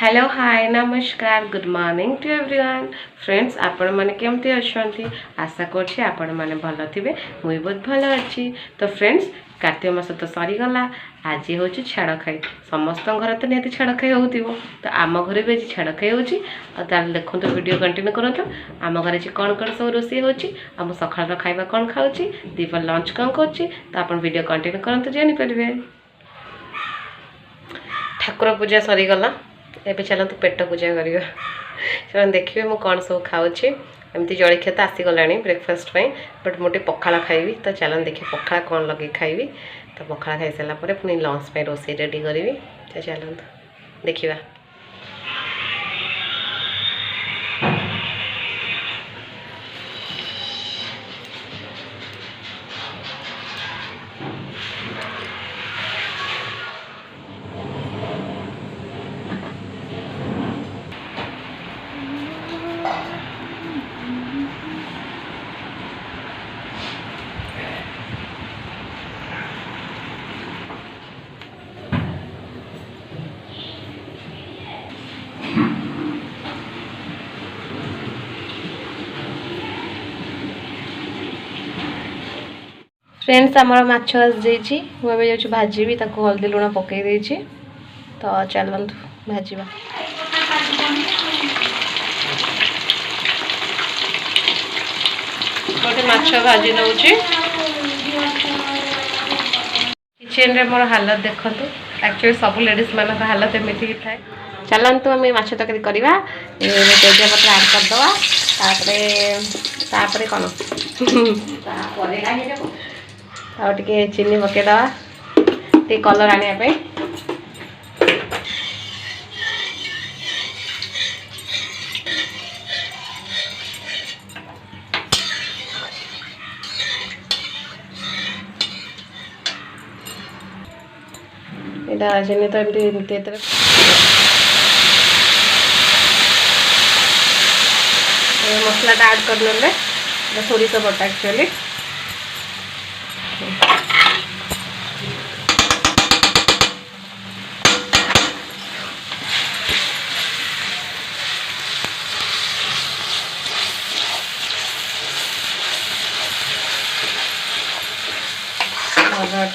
Hello hi नमस्कार good morning to everyone friends आपण मैंने केमती अच्छा आशा करछि आपण मैंने भल थे मुझे बहुत भल अच्छी। तो फ्रेंड्स कार्तिक मास तो सरीगला आज हूँ छाड़ खाई समस्त घर तो निहती छाड़ खाई हो तो आम घर भी आज छाड़ खाई हो देखो वीडियो कंटिन्यू करूँ आम घर आज कौन कौन सब रोषे हो सकाल खाଇବା कौन खाऊँ दीप लंच कौन करुँची तो आप वीडियो कंटिन्यू करूँ जानीपर। ठाकुर पूजा सरीगला एबे चलते पेट पूजा करियो चल देखिए मु कौन सब खाऊँ एमती जलखिया तो आसीगला ब्रेकफास्ट बट मुझे पखाला खाइबी तो चलन देखिए पखाला कौन लगे खाइबी तो पखाला खाई सारा पुणी लंच पे रोषे रेडी करी तो चलते देखा। फ्रेंड्स आमर माछ आसी मुझे जाऊँ भाजी हल्दी लुण पकई तो चलतु भाजवा। गोटे माछ भाजी नौची किचन रे मोर हालत देखु एक्चुअली सब लेडीज मान हालत एमती ही थाए। चलतु आम माछ तरकारी करवा तेजपत्र आड करदे कौन आउटे चीनी पकईदवा टे कलर आने यहाँ चीनी तो एमती मसला आड कर सोरिष बटा एक्चुअली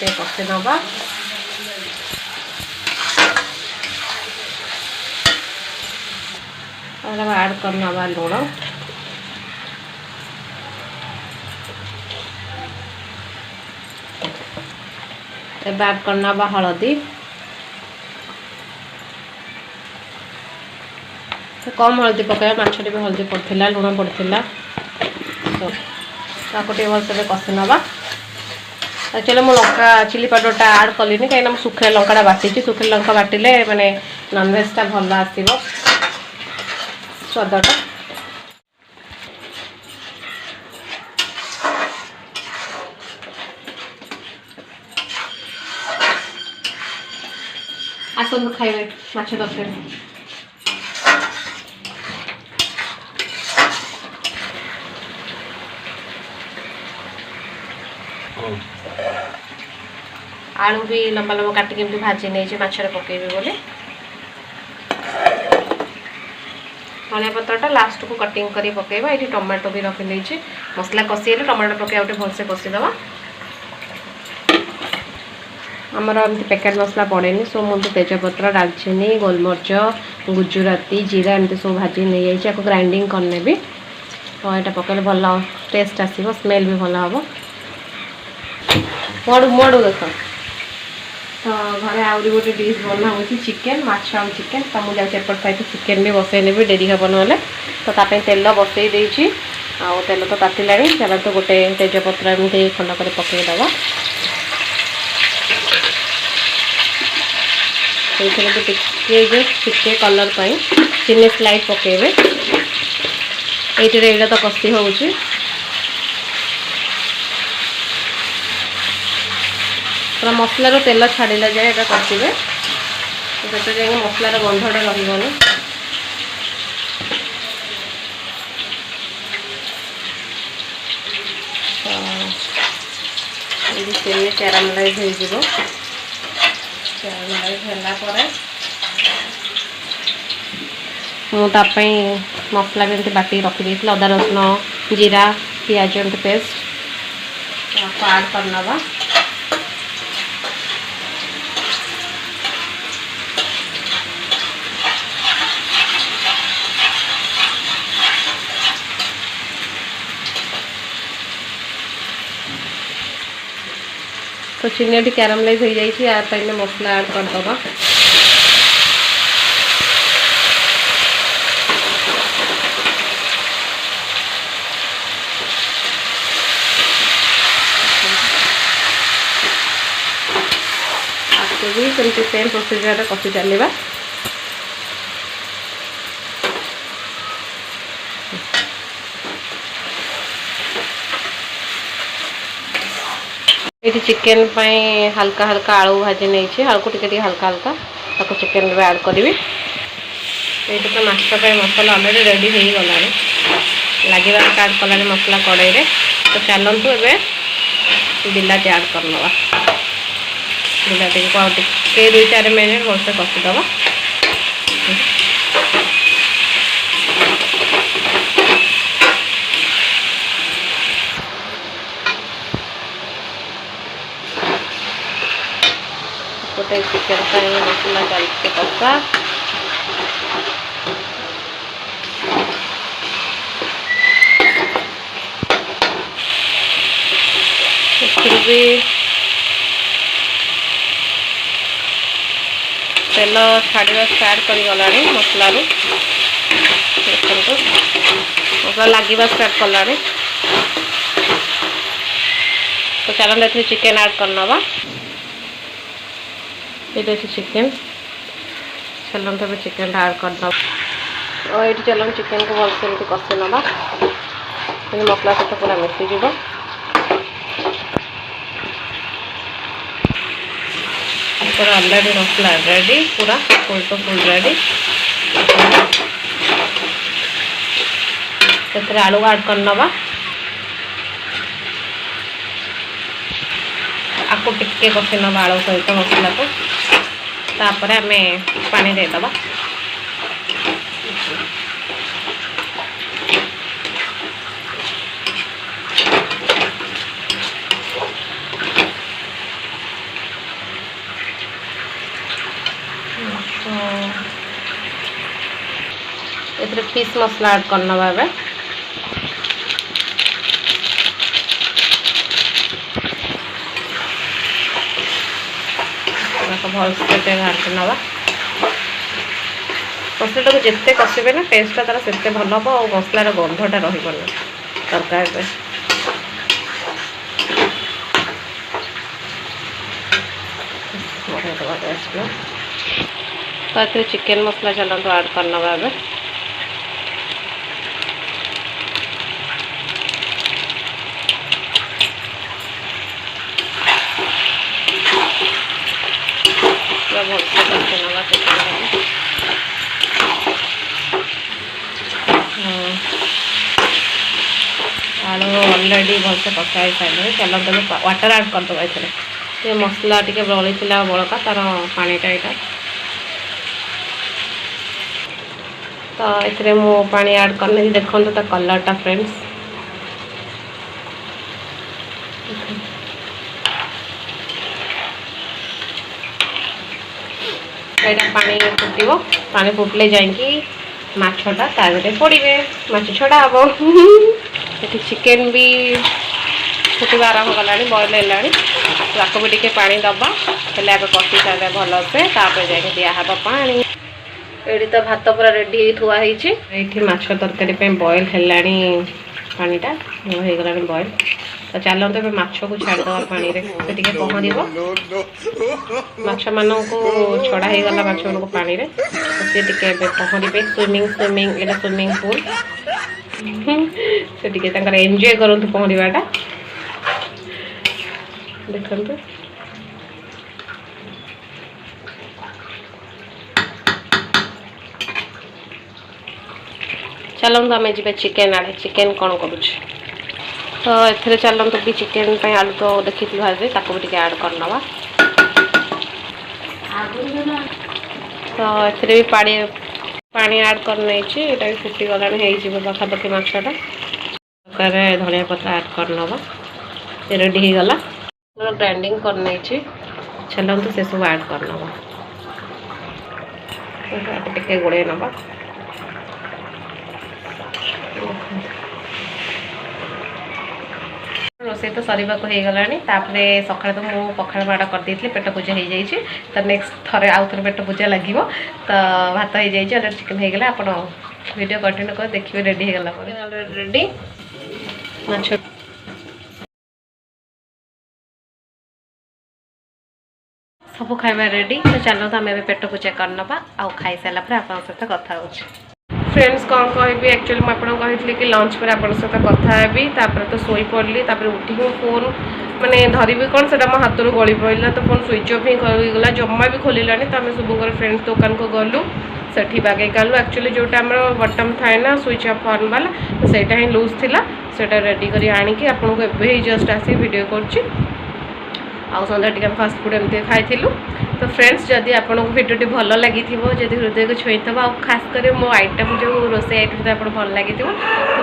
टे पके नवा आड कर नवा लुण एबे आड कर नवा हलदी तो कम हल्दी पकाया माछटे भी हल्दी पड़ता लुण पड़ता तो भलसे कषि नवा। एक्चुअली मो लंका चिली पाउडर आड कली कहीं सुखा लंका बाटी सुखा लंका बाटिले माने नॉनवेज भल आसो स्वादटा। आसतु खाइबे माछ तरकारी आलू भी लंबा लंबा काटिक भाजी नहीं माछरे पकेबी बोले धनिया पत्रटा लास्ट को कटिंग कर पकेबा। ये टमाटो भी रखी नहीं मसला कषि टमाटो पकड़ा गोटे भलसे कषिदवा आमर एमती पैकेट मसला पड़ेनि सो मुझे तेजपत्र डालचीनी गोलमरीच गुजराती जीरा एमती सब भाजी नहीं जाइए ग्राइंडिंग करने भी तो यहाँ पकड़े भल टेस्ट आसो स्मेल भी भल हम मड़ू मड़ू देख तो घरे आहरी गोटे डिश बना हो चिकेन माछ आउ चिकेन तो मुझे एपट साइड चिकेन भी बसई नेबी डेरी हे ना तो ताप तेल बसई देती आउ तेल तो तातिला चल तो गोटे तेजपत्र एमती खंड कर पकईदवा टिके कलर चीनी स्लाइड पकेबे ये तो कषि हो पूरा मसलार तेल छाड़ा जाए ये कषिबे तो जाए मसलार गंधटा रही चीनी कैरामलाइज हो कैरामलाइज होला मुझे मसला भी एमती बाटी रखी अदा रसुण जीरा पियाज एमती पेस्ट आड करनवा। तो चिनी कैरामलाइज हो जाए यार मसला ऐड करदबा। आपको भी सेमती सेम प्रोसीजर कषि चलवा। ये चिकेन हल्का हल्का आलू भाजी नहीं आलू को टिके हल्का हल्का ताको चिकेन में ऐड करी। ये तो माछ मसला अलरेडी रेडी हो गला लगे ऐड कला मसला कड़ाई रे। तो चलतु ए बिलाती ऐड करनवा। बिलाती को टे 2-4 मिनट भलसे कषिदबा। गोटे चिकेन मसला चलते कषा। भी तेल छाड़ा स्टार्ट कर गला मसला देखो मसला लगे स्टार्ट कला। तो चलो चिकेन ऐड करनवा। ये चिकेन चलो तो चिकेन ऐड करदे और ये चलो चिकेन को भलसे कषि नवा मसला सहित पूरा मिसीज। ऑलरेडी मसला रेडी पूरा फुल टू फुल रेडी। आलू ऐड करनवा। आपको टिके कषि नवा आलू सहित मसला को। तापर आम पानी देदबा। तो फिश मसला ऐड करनवा। भलसे घाटी नवा। मसला को जिते कषिबे ना टेस्टा तार से भल हम और मसलार गंधटा रही तरकारी। तो ये चिकेन मसला चलते ऐड करनवा। भलसे कषि नवा चिकेन आलू ऑलरेडी भलसे कषाई सारे। चलो तो वाटर ऐड करदे। ये मसला टी बड़ी बड़का तार पानीटा यहाँ। तो ये मु पानी ऐड करने देखो तो कलरटा फ्रेंड्स यहाँ पानी फुटो। पानी फुटले जाकि माछटा तारे पड़े माछ छड़ा हम। ये चिकेन भी फुटवा आरंभ कला बॉयल है भी टे पानी दबा हेल्ले आगे कषि सारे भलसे जा दिहब पानी। ये तो भात पूरा रेडी थुआई। ये माछ तरकारी बॉयल है पानीटा हो गला बॉयल। तो चलते तो माछ को छाड़दे पानी रे से पहर माछ मान को छड़ा हो गला माछ मान को पानी रे सी पहरे स्विमिंग स्विमिंग ये स्विमिंग पूल से एंजॉय करूँ पहरवाटा देखते। चलते आम जी चिकेन आड़े चिकेन कौन करुच। तो ये चलते भी चिकेन आलू तो देखी भाजे ताको भी ऐड करनवा। तो ये भी पानी पानी ऐड कर नहीं ये फुटी गला पाखापाखि मछटा धनिया पत्ता ऐड कर नवा रेडी हो गला ग्राइंडिंग कर नहीं छेल तो से सब ऐड कर नवा टे गोड़े नवा रोसे तो सर को गला सका तो मुझे पखाड़ बाड़ा करदे पेट पूजा हो जाए तो नेक्स्ट थरे आउ थे पेट पूजा लगे तो भात हो जाए अलरेडी चिकेन हो गला आप वीडियो कंटिन्यू कर देखिए रेडी हो गला रेडी माछ सब खाଇବା रेडी तो चलो तो आम पेट पूजा करनवा आउ खाई सारा आप सहित कथा हो फ्रेंड्स कौन कहि एक्चुअली मुझे कही कि लंच पर आप सहित कथा हेबी तो शोई पड़ी उठिक फोन माने धरबी कौन से मो हाथ रू गली पड़ा तो फोन स्विच ऑफ ही गला जमा भी खोलानी तो आम सब फ्रेंड्स दुकान को गलु से बागे कालु एक्चुअली जोटा बटम थाए ना स्विच ऑफ ऑन वाला तो सहीटा ही लूज थी से रेडी कर आणिकी आपको जस्ट आसी वीडियो कर सन्ध्या टी फास्ट फूड एमती खाई तो फ्रेंड्स जदि आपको भिडियो भल लगी जदि हृदय को छुई थो खास कर मो आइटम जो रोसे आइटम आप भल लगी तो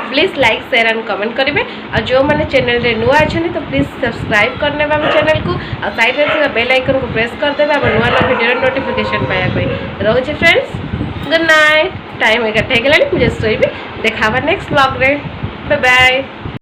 please like share and comment करेंगे और जो मैंने चैनल रे नुआ अच्छे तो प्लीज़ सब्सक्राइब करने आम चैनल को और साइड में बेल आइकन को प्रेस करदे आम नुआ नुआ भिडियो नोटिफिकेशन पाइबा रोचे फ्रेंड्स गुड नाइट टाइम 11 मुझे शोबी देखा नेक्स्ट ब्लॉग रे बाय बाय।